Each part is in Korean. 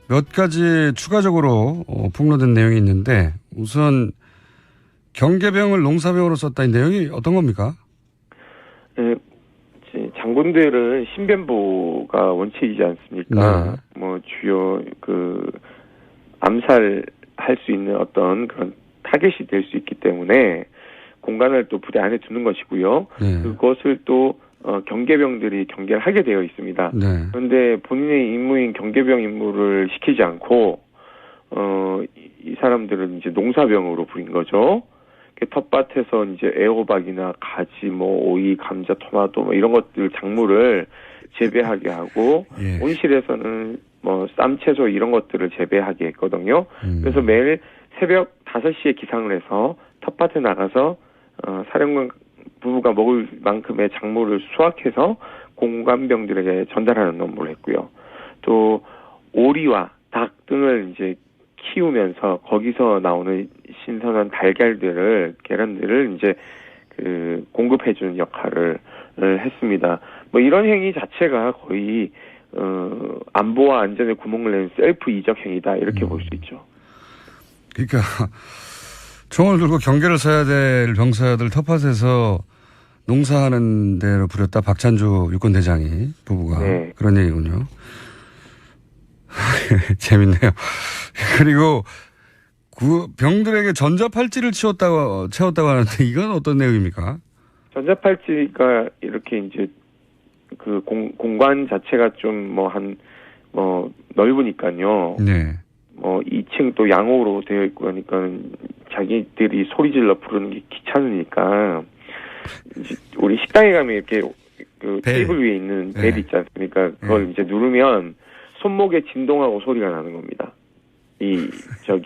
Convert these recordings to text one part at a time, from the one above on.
몇 가지 추가적으로 폭로된 내용이 있는데 우선 경계병을 농사병으로 썼다는 내용이 어떤 겁니까? 네, 장군들은 신변보가 원칙이지 않습니까? 네. 뭐 주요 암살할 수 있는 어떤 그런 타겟이 될 수 있기 때문에 공간을 또 부대 안에 두는 것이고요. 네. 그것을 또 경계병들이 경계를 하게 되어 있습니다. 네. 그런데 본인의 임무인 경계병 임무를 시키지 않고 이 사람들은 이제 농사병으로 부린 거죠. 텃밭에서 이제 애호박이나 가지, 뭐 오이, 감자, 토마토 뭐 이런 것들 작물을 재배하게 하고 예. 온실에서는 뭐 쌈채소 이런 것들을 재배하게 했거든요. 그래서 매일 새벽 5시에 기상을 해서 텃밭에 나가서 사령관 부부가 먹을 만큼의 작물을 수확해서 공관병들에게 전달하는 업무를 했고요. 또 오리와 닭 등을 이제 키우면서 거기서 나오는 신선한 계란들을 이제 공급해주는 역할을 했습니다. 뭐 이런 행위 자체가 거의 안보와 안전에 구멍을 내는 셀프 이적 행위다 이렇게 볼 수 있죠. 그러니까 총을 들고 경계를 서야 될 병사들 텃밭에서 농사하는 데로 부렸다. 박찬주 육군대장이 부부가 네. 그런 얘기군요. 재밌네요. 그리고 병들에게 전자팔찌를 채웠다고 하는데 이건 어떤 내용입니까? 전자팔찌가 이렇게 이제 공간 자체가 좀 넓으니까요. 네. 2층 또 양호로 되어 있고 그러니까 자기들이 소리 질러 부르는 게 귀찮으니까 이제 우리 식당에 가면 이렇게 테이블 위에 있는 벨 있지 않습니까? 그걸 이제 누르면 손목에 진동하고 소리가 나는 겁니다.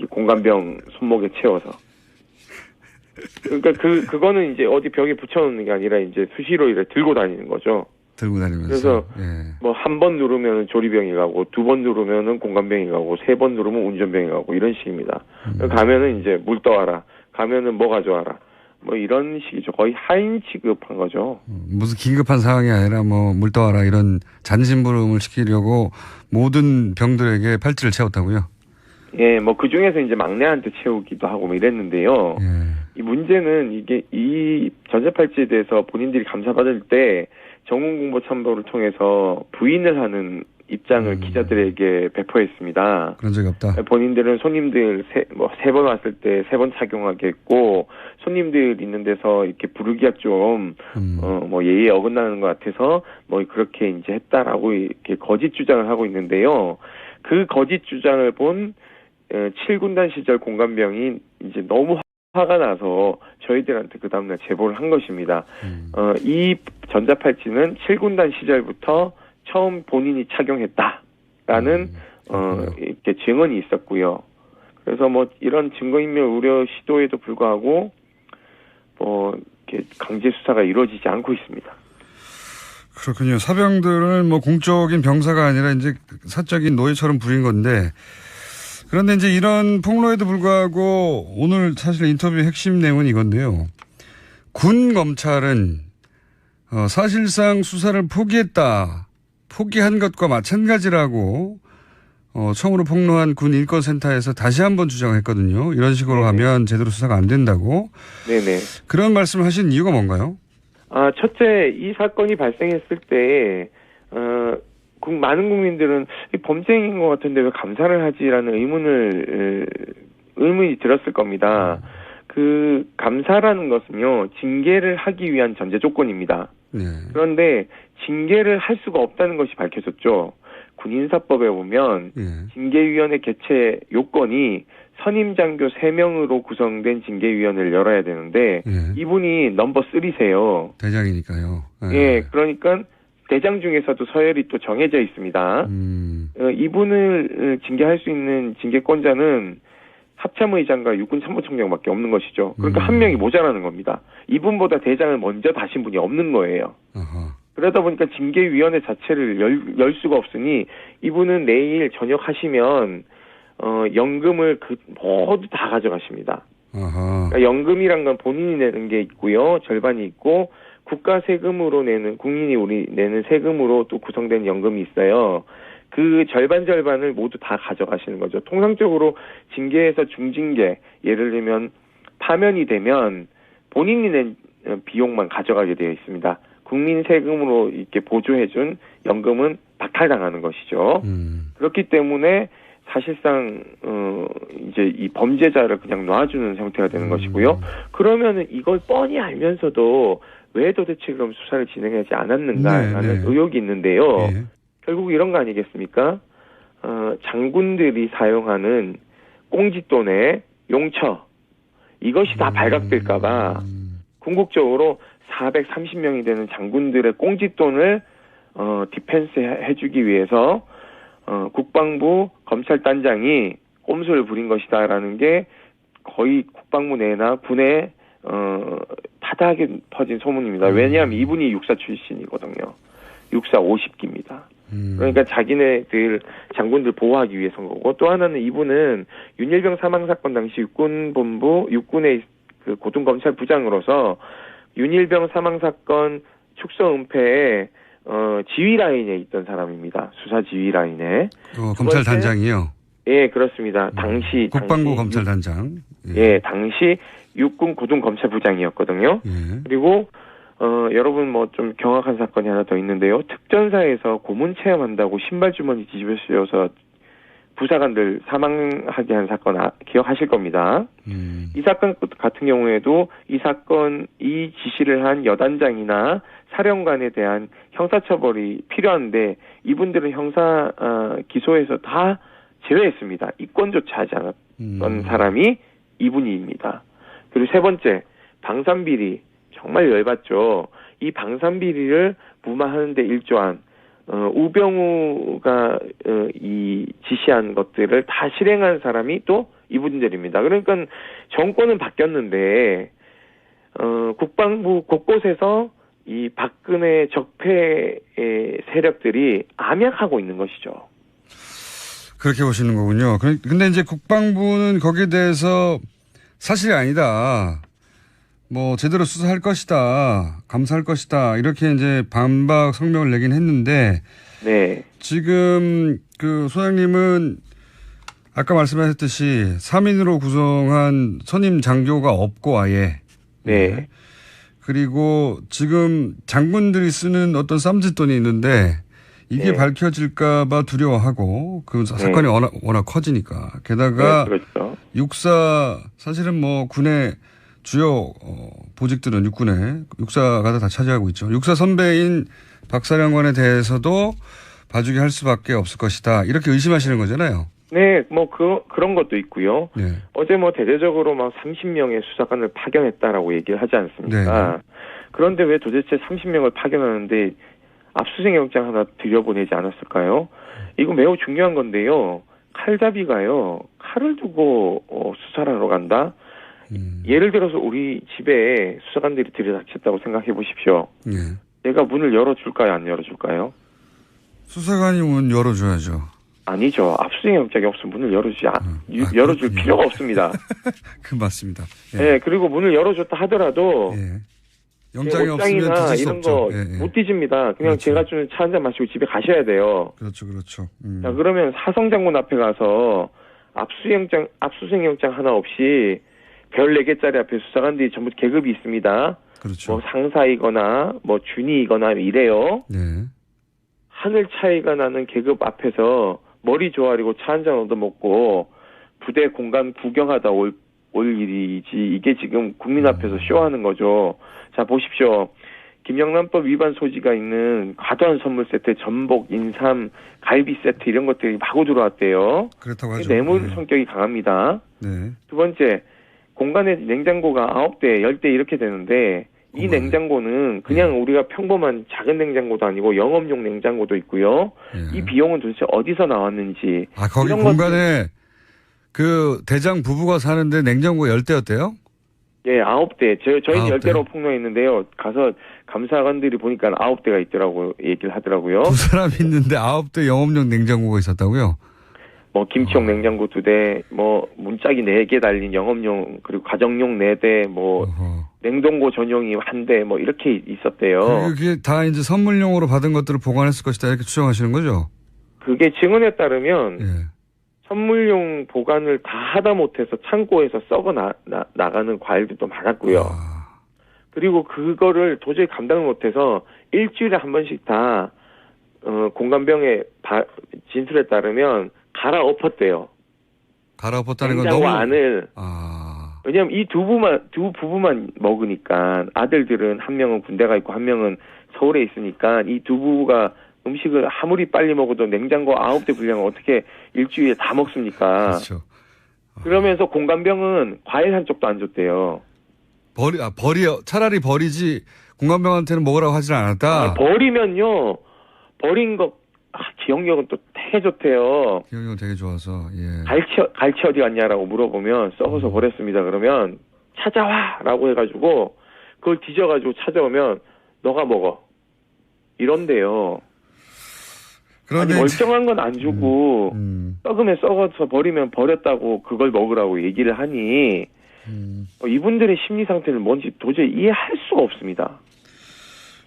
공간병 손목에 채워서. 그러니까 그거는 이제 어디 벽에 붙여놓는 게 아니라 이제 수시로 이렇게 들고 다니는 거죠. 들고 다니면서. 그래서 뭐 한 번 누르면 조리병이 가고 2번 누르면은 공간병이 가고 3번 누르면 운전병이 가고 이런 식입니다. 가면은 이제 물 떠와라. 가면은 뭐 가져와라. 뭐 이런 식이죠. 거의 하인 취급한 거죠. 무슨 긴급한 상황이 아니라 뭐 물 떠와라 이런 잔심부름을 시키려고 모든 병들에게 팔찌를 채웠다고요? 예, 뭐 그 중에서 이제 막내한테 채우기도 하고 뭐 이랬는데요. 예. 이 문제는 이 전자팔찌에 대해서 본인들이 감사받을 때 정훈공보참모를 통해서 부인을 하는 입장을 기자들에게 배포했습니다. 그런 적이 없다. 본인들은 손님들 세 번 왔을 때 3번 착용하게 했고 손님들 있는 데서 이렇게 부르기가 좀 예의에 어긋나는 것 같아서 뭐 그렇게 이제 했다라고 이렇게 거짓 주장을 하고 있는데요. 그 거짓 주장을 본 7군단 시절 공관병이 이제 너무 화가 나서 저희들한테 그 다음날 제보를 한 것입니다. 이 전자팔찌는 7군단 시절부터 처음 본인이 착용했다라는 이렇게 증언이 있었고요. 그래서 뭐 이런 증거인멸 우려 시도에도 불구하고 뭐 이렇게 강제 수사가 이루어지지 않고 있습니다. 그렇군요. 사병들은 뭐 공적인 병사가 아니라 이제 사적인 노예처럼 부린 건데 그런데 이제 이런 폭로에도 불구하고 오늘 사실 인터뷰의 핵심 내용은 이건데요. 군 검찰은 사실상 수사를 포기한 것과 마찬가지라고 처음으로 폭로한 군 인권센터에서 다시 한번 주장했거든요. 이런 식으로 하면 제대로 수사가 안 된다고. 네네. 그런 말씀을 하신 이유가 뭔가요? 첫째, 이 사건이 발생했을 때 많은 국민들은 범죄인 것 같은데 왜 감사를 하지라는 의문이 들었을 겁니다. 그 감사라는 것은요, 징계를 하기 위한 전제 조건입니다. 네. 그런데 징계를 할 수가 없다는 것이 밝혀졌죠. 군인사법에 보면 징계위원회 개최 요건이 선임장교 3명으로 구성된 징계위원회를 열어야 되는데 이분이 넘버 3세요. 대장이니까요. 예, 그러니까 대장 중에서도 서열이 또 정해져 있습니다. 이분을 징계할 수 있는 징계권자는 합참의장과 육군참모총장밖에 없는 것이죠. 그러니까 한 명이 모자라는 겁니다. 이분보다 대장을 먼저 다신 분이 없는 거예요. 그러다 보니까 징계위원회 자체를 열 수가 없으니 이분은 내일 저녁 하시면 연금을 모두 다 가져가십니다. 그러니까 연금이란 건 본인이 내는 게 있고요. 절반이 있고 국가 세금으로 국민이 내는 세금으로 또 구성된 연금이 있어요. 그 절반을 모두 다 가져가시는 거죠. 통상적으로 징계에서 중징계, 예를 들면 파면이 되면 본인이 낸 비용만 가져가게 되어 있습니다. 국민 세금으로 이렇게 보조해준 연금은 박탈당하는 것이죠. 그렇기 때문에 사실상 이제 이 범죄자를 그냥 놔주는 형태가 되는 것이고요. 그러면은 이걸 뻔히 알면서도 왜 도대체 그럼 수사를 진행하지 않았는가라는 의혹이 있는데요. 결국 이런 거 아니겠습니까? 장군들이 사용하는 꽁짓돈의 용처, 이것이 다 발각될까봐 궁극적으로 430명이 되는 장군들의 꽁짓돈을 디펜스 해주기 위해서 국방부 검찰단장이 꼼수를 부린 것이다라는 게 거의 국방부 내나 군에 타다하게 퍼진 소문입니다. 왜냐하면 이분이 육사 출신이거든요. 육사 50기입니다. 그러니까 자기네들 장군들 보호하기 위해서인 거고, 또 하나는 이분은 윤일병 사망 사건 당시 육군본부 육군의 그 고등검찰부장으로서 윤일병 사망 사건 축소 은폐에 지휘 라인에 있던 사람입니다. 수사 지휘 라인에. 검찰단장이요? 예, 그렇습니다. 당시 국방부 검찰단장. 예, 당시 육군 고등검찰부장이었거든요. 그리고 여러분 뭐 좀 경악한 사건이 하나 더 있는데요. 특전사에서 고문 체험한다고 신발 주머니 뒤집어 씌워서 부사관들 사망하게 한 사건 기억하실 겁니다. 이 사건 같은 경우에도 이 지시를 한 여단장이나 사령관에 대한 형사처벌이 필요한데 이분들은 형사 기소에서 다 제외했습니다. 입건조차 하지 않았던 사람이 이분입니다. 그리고 세 번째, 방산비리. 정말 열받죠. 이 방산비리를 무마하는 데 일조한 우병우가 이 지시한 것들을 다 실행한 사람이 또 이분들입니다. 그러니까 정권은 바뀌었는데 국방부 곳곳에서 이 박근혜 적폐 세력들이 암약하고 있는 것이죠. 그렇게 보시는 거군요. 근데 이제 국방부는 거기에 대해서 사실이 아니다. 뭐 제대로 수사할 것이다, 감사할 것이다 이렇게 이제 반박 성명을 내긴 했는데, 네. 지금 그 소장님은 아까 말씀하셨듯이 3인으로 구성한 선임 장교가 없고 아예, 네. 그리고 지금 장군들이 쓰는 어떤 쌈짓돈이 있는데 이게 밝혀질까봐 두려워하고 그 사건이 워낙 커지니까 게다가 그렇죠. 육사 사실은 뭐 군의 주요 보직들은 육사가 다 차지하고 있죠. 육사 선배인 박사령관에 대해서도 봐주게 할 수밖에 없을 것이다. 이렇게 의심하시는 거잖아요. 네, 뭐 그런 것도 있고요. 네. 어제 뭐 대대적으로 막 30명의 수사관을 파견했다라고 얘기를 하지 않습니까? 네. 그런데 왜 도대체 30명을 파견하는데 압수수색 영장 하나 들여보내지 않았을까요? 이거 매우 중요한 건데요. 칼잡이가요. 칼을 두고 수사를 하러 간다? 예를 들어서 우리 집에 수사관들이 들이닥쳤다고 생각해 보십시오. 내가 문을 열어줄까요? 안 열어줄까요? 수사관이 문 열어줘야죠. 아니죠. 압수수색 영장이 없으면 문을 열어줄 필요가 없습니다. 그 맞습니다. 예. 네, 그리고 문을 열어줬다 하더라도 영장이 없으면 뒤질 수 이런 없죠. 거 못 뒤집니다. 그냥 그렇죠. 제가 주는 차 한잔 마시고 집에 가셔야 돼요. 그렇죠. 자, 그러면 사성장군 앞에 가서 압수수색 영장 하나 없이 별 4개짜리 앞에 수사관들이 전부 계급이 있습니다. 그렇죠. 뭐 상사이거나 뭐 준이거나 이래요. 네. 하늘 차이가 나는 계급 앞에서 머리 조아리고 차 한잔 얻어먹고 부대 공간 구경하다 올 일이지 이게 지금 국민 앞에서 쇼하는 거죠. 자, 보십시오. 김영란법 위반 소지가 있는 과도한 선물 세트, 전복, 인삼, 갈비 세트 이런 것들이 마구 들어왔대요. 그렇다고 하죠. 뇌물 성격이 강합니다. 네. 두 번째, 공간에 냉장고가 9대, 10대 이렇게 되는데 이 냉장고는 그냥 우리가 평범한 작은 냉장고도 아니고 영업용 냉장고도 있고요. 이 비용은 도대체 어디서 나왔는지. 아, 거기 공간에 그 대장 부부가 사는데 냉장고 10대였대요? 예, 9대. 저희는 10대로 폭로했는데요. 가서 감사관들이 보니까 9대가 있더라고 얘기를 하더라고요. 두 사람이 있는데 9대 영업용 냉장고가 있었다고요? 뭐 김치용 냉장고 2대, 뭐 문짝이 4개 달린 영업용 그리고 가정용 4대, 뭐 냉동고 전용이 1대, 뭐 이렇게 있었대요. 그게 다 이제 선물용으로 받은 것들을 보관했을 것이다 이렇게 추정하시는 거죠? 그게 증언에 따르면 예. 선물용 보관을 다 하다 못해서 창고에서 썩어 나가는 과일들도 많았고요. 아. 그리고 그거를 도저히 감당을 못해서 일주일에 한 번씩 다 공관병의 진술에 따르면 갈아엎었대요. 갈아엎었다는 건 냉장고 너무 안을. 왜냐면 이 두 부부만 먹으니까 아들들은 한 명은 군대가 있고 한 명은 서울에 있으니까 이 두 부부가 음식을 아무리 빨리 먹어도 냉장고 9대 분량을 어떻게 일주일에 다 먹습니까? 그렇죠. 그러면서 공관병은 과일 한 쪽도 안 줬대요. 차라리 버리지 공관병한테는 먹으라고 하질 않았다. 버리면요. 버린 거 기억력은 또 되게 좋대요. 기억력은 되게 좋아서. 예. 갈치 어디 갔냐라고 물어보면 썩어서 버렸습니다. 그러면 찾아와라고 해가지고 그걸 뒤져가지고 찾아오면 너가 먹어. 이런데요. 아니 멀쩡한 건 안 주고 썩으면 썩어서 버리면 버렸다고 그걸 먹으라고 얘기를 하니 이분들의 심리 상태는 뭔지 도저히 이해할 수가 없습니다.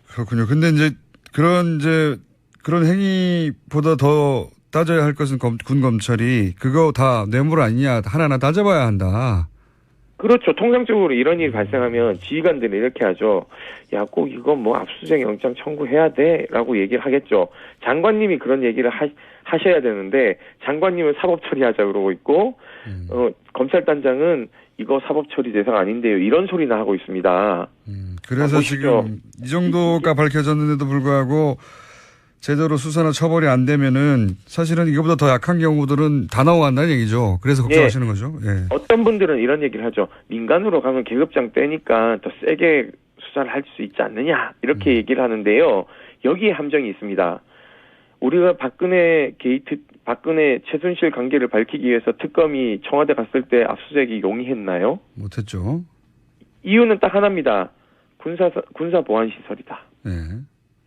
그렇군요. 근데 이제 그런 행위보다 더 따져야 할 것은 군 검찰이 그거 다 뇌물 아니냐 하나하나 따져봐야 한다. 그렇죠. 통상적으로 이런 일이 발생하면 지휘관들은 이렇게 하죠. 야, 꼭 이건 뭐 압수수색 영장 청구해야 돼라고 얘기를 하겠죠. 장관님이 그런 얘기를 하셔야 되는데 장관님은 사법 처리하자 그러고 있고 검찰단장은 이거 사법 처리 대상 아닌데요. 이런 소리나 하고 있습니다. 그래서 지금 이 정도가 밝혀졌는데도 불구하고 제대로 수사나 처벌이 안 되면은 사실은 이거보다 더 약한 경우들은 다 나와간다는 얘기죠. 그래서 걱정하시는 거죠. 예. 어떤 분들은 이런 얘기를 하죠. 민간으로 가면 계급장 떼니까 더 세게 수사를 할 수 있지 않느냐 이렇게 얘기를 하는데요. 여기에 함정이 있습니다. 우리가 박근혜 최순실 관계를 밝히기 위해서 특검이 청와대 갔을 때 압수수색이 용이했나요? 못했죠. 이유는 딱 하나입니다. 군사 보안 시설이다. 예.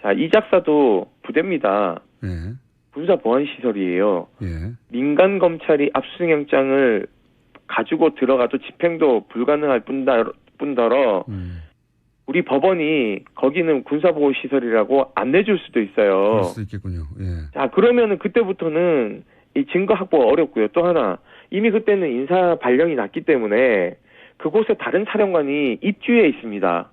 자, 이 작사도 부대입니다. 예. 군사 보안 시설이에요. 예. 민간 검찰이 압수수색 영장을 가지고 들어가도 집행도 불가능할 뿐더러 우리 법원이 거기는 군사 보호 시설이라고 안 내줄 수도 있어요. 그럴 수도 있겠군요. 예. 자, 그러면은 그때부터는 이 증거 확보가 어렵고요. 또 하나 이미 그때는 인사 발령이 났기 때문에 그곳에 다른 사령관이 입주해 있습니다.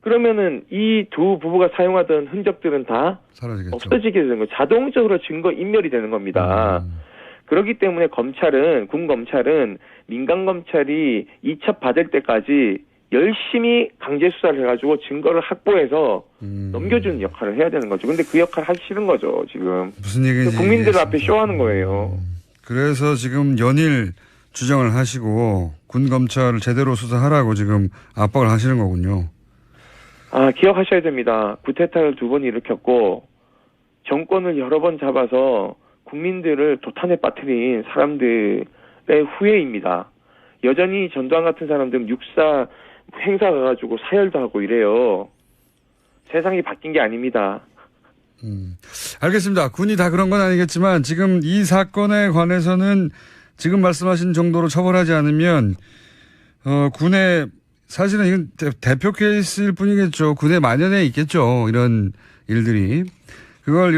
그러면은 이 두 부부가 사용하던 흔적들은 다 사라지겠죠. 없어지게 되는 거죠. 자동적으로 증거 인멸이 되는 겁니다. 그렇기 때문에 군 검찰은 민간 검찰이 이첩 받을 때까지 열심히 강제 수사를 해가지고 증거를 확보해서 넘겨주는 역할을 해야 되는 거죠. 근데 그 역할 하기 싫은 거죠, 지금. 무슨 얘기인지 국민들 앞에 쇼하는 거예요. 그래서 지금 연일 주장을 하시고 군 검찰을 제대로 수사하라고 지금 압박을 하시는 거군요. 기억하셔야 됩니다. 구테타를 2번 일으켰고 정권을 여러 번 잡아서 국민들을 도탄에 빠뜨린 사람들의 후예입니다. 여전히 전두환 같은 사람들은 육사 행사 가가지고 사열도 하고 이래요. 세상이 바뀐 게 아닙니다. 알겠습니다. 군이 다 그런 건 아니겠지만 지금 이 사건에 관해서는 지금 말씀하신 정도로 처벌하지 않으면 군의 사실은 이건 대표 케이스일 뿐이겠죠. 군의 만연해 있겠죠. 이런 일들이. 그걸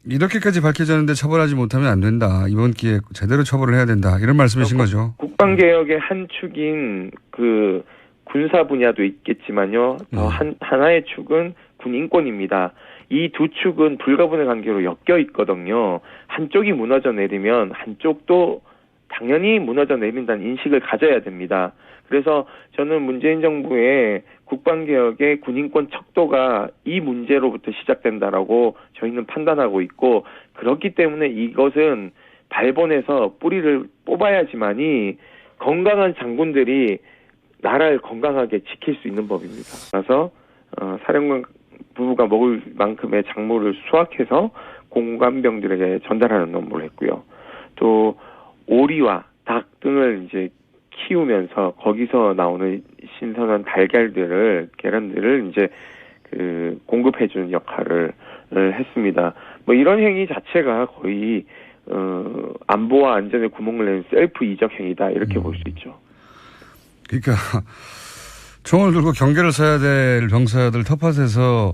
이렇게까지 밝혀졌는데 처벌하지 못하면 안 된다. 이번 기회에 제대로 처벌을 해야 된다. 이런 말씀이신 거죠. 국방개혁의 한 축인 그 군사 분야도 있겠지만요. 더 하나의 축은 군 인권입니다. 이 두 축은 불가분의 관계로 엮여 있거든요. 한쪽이 무너져 내리면 한쪽도 당연히 무너져 내린다는 인식을 가져야 됩니다. 그래서 저는 문재인 정부의 국방개혁의 군인권 척도가 이 문제로부터 시작된다라고 저희는 판단하고 있고 그렇기 때문에 이것은 발본에서 뿌리를 뽑아야지만이 건강한 장군들이 나라를 건강하게 지킬 수 있는 법입니다. 그래서 사령관 부부가 먹을 만큼의 작물을 수확해서 공관병들에게 전달하는 업무를 했고요. 또 오리와 닭 등을 이제 키우면서 거기서 나오는 신선한 계란들을 이제 공급해주는 역할을 했습니다. 뭐 이런 행위 자체가 거의 안보와 안전에 구멍을 내는 셀프 이적 행위다 이렇게 볼 수 있죠. 그러니까 총을 들고 경계를 서야 될 병사들 텃밭에서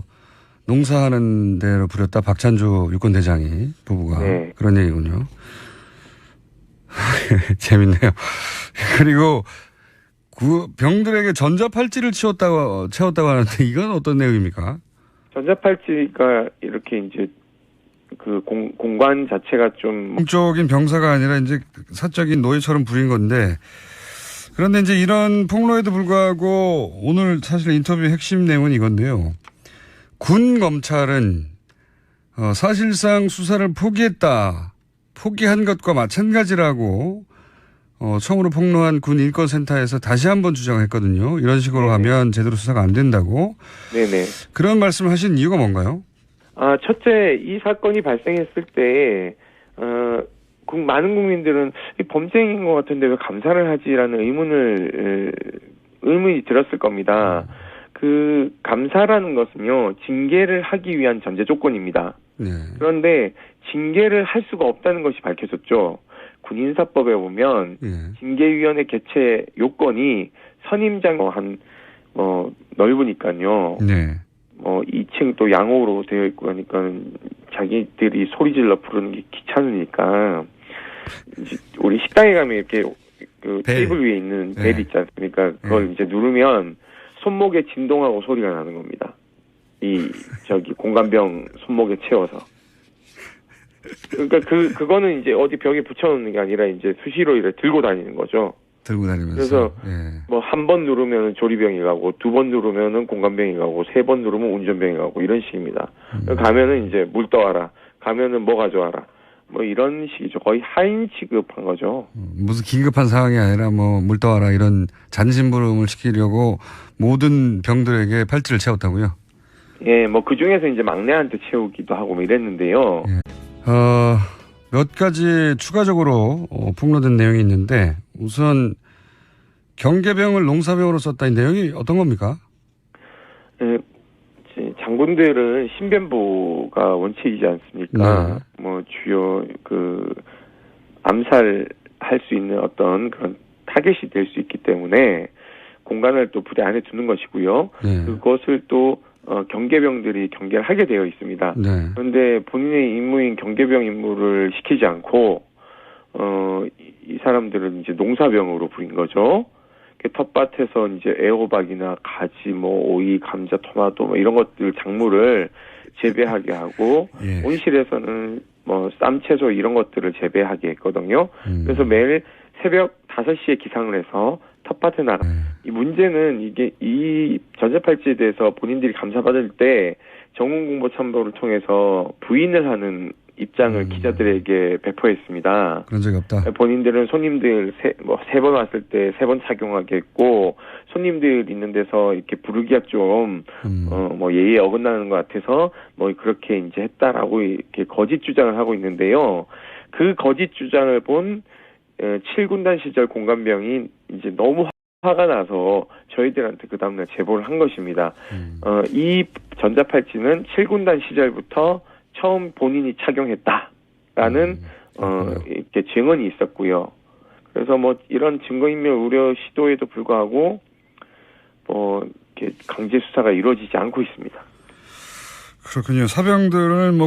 농사하는 데로 부렸다. 박찬주 육군대장이 부부가 네. 그런 얘기군요. 재밌네요. 그리고 병들에게 전자팔찌를 채웠다고 하는데 이건 어떤 내용입니까? 전자팔찌가 이렇게 이제 그 공간 자체가 좀 공적인 병사가 아니라 이제 사적인 노예처럼 부린 건데 그런데 이제 이런 폭로에도 불구하고 오늘 사실 인터뷰 핵심 내용은 이건데요. 군 검찰은 사실상 수사를 포기한 것과 마찬가지라고 처음으로 폭로한 군 인권센터에서 다시 한번 주장했거든요. 이런 식으로 하면 제대로 수사가 안 된다고. 네네. 그런 말씀을 하신 이유가 뭔가요? 첫째, 이 사건이 발생했을 때, 많은 국민들은 범죄인 것 같은데 왜 감사를 하지라는 의문이 들었을 겁니다. 그 감사라는 것은요, 징계를 하기 위한 전제 조건입니다. 네. 그런데 징계를 할 수가 없다는 것이 밝혀졌죠. 군인사법에 보면 징계위원회 개최 요건이 선임장 넓으니까요. 네. 2층 또 양호로 되어 있고 하니까 자기들이 소리 질러 부르는 게 귀찮으니까 이제 우리 식당에 가면 이렇게 그 테이블 위에 있는 벨 있지 않습니까? 그걸 이제 누르면 손목에 진동하고 소리가 나는 겁니다. 공감병 손목에 채워서. 그러니까 그거는 이제 어디 벽에 붙여놓는 게 아니라 이제 수시로 이렇게 들고 다니는 거죠. 들고 다니면서. 그래서 한 번 누르면 조리병이 가고 2번 누르면은 공감병이 가고 3번 누르면 운전병이 가고 이런 식입니다. 가면은 이제 물 떠와라. 가면은 뭐 가져와라. 뭐 이런 식이죠. 거의 하인 취급한 거죠. 무슨 긴급한 상황이 아니라 물 떠와라 이런 잔심부름을 시키려고 모든 병들에게 팔찌를 채웠다고요? 예, 그 중에서 이제 막내한테 채우기도 하고 이랬는데요. 몇 가지 추가적으로 폭로된 내용이 있는데 우선 경계병을 농사병으로 썼다 이 내용이 어떤 겁니까? 장군들은 신변보가 원칙이지 않습니까? 주요 암살할 수 있는 어떤 그런 타겟이 될 수 있기 때문에 공간을 또 부대 안에 두는 것이고요. 그것을 또 경계병들이 경계를 하게 되어 있습니다. 그런데 본인의 임무인 경계병 임무를 시키지 않고 이 사람들은 이제 농사병으로 부린 거죠. 텃밭에서 이제 애호박이나 가지, 오이, 감자, 토마토 이런 것들 작물을 재배하게 하고 온실에서는 쌈, 채소 이런 것들을 재배하게 했거든요. 그래서 매일 새벽 5시에 기상을 해서 텃밭에 나가. 이 문제는 이 전자팔찌에 대해서 본인들이 감사받을 때 정훈공보참모를 통해서 부인을 하는 입장을 기자들에게 배포했습니다. 그런 적이 없다. 본인들은 손님들 세 번 왔을 때 3번 착용하게 했고, 손님들 있는 데서 이렇게 부르기가 좀, 예의에 어긋나는 것 같아서, 그렇게 이제 했다라고 이렇게 거짓 주장을 하고 있는데요. 그 거짓 주장을 본 7군단 시절 공감병이 이제 너무 화가 나서 저희들한테 그 다음날 제보를 한 것입니다. 이 전자팔찌는 7군단 시절부터 처음 본인이 착용했다라는 이렇게 증언이 있었고요. 그래서 이런 증거인멸 우려 시도에도 불구하고 이렇게 강제 수사가 이루어지지 않고 있습니다. 그렇군요. 사병들은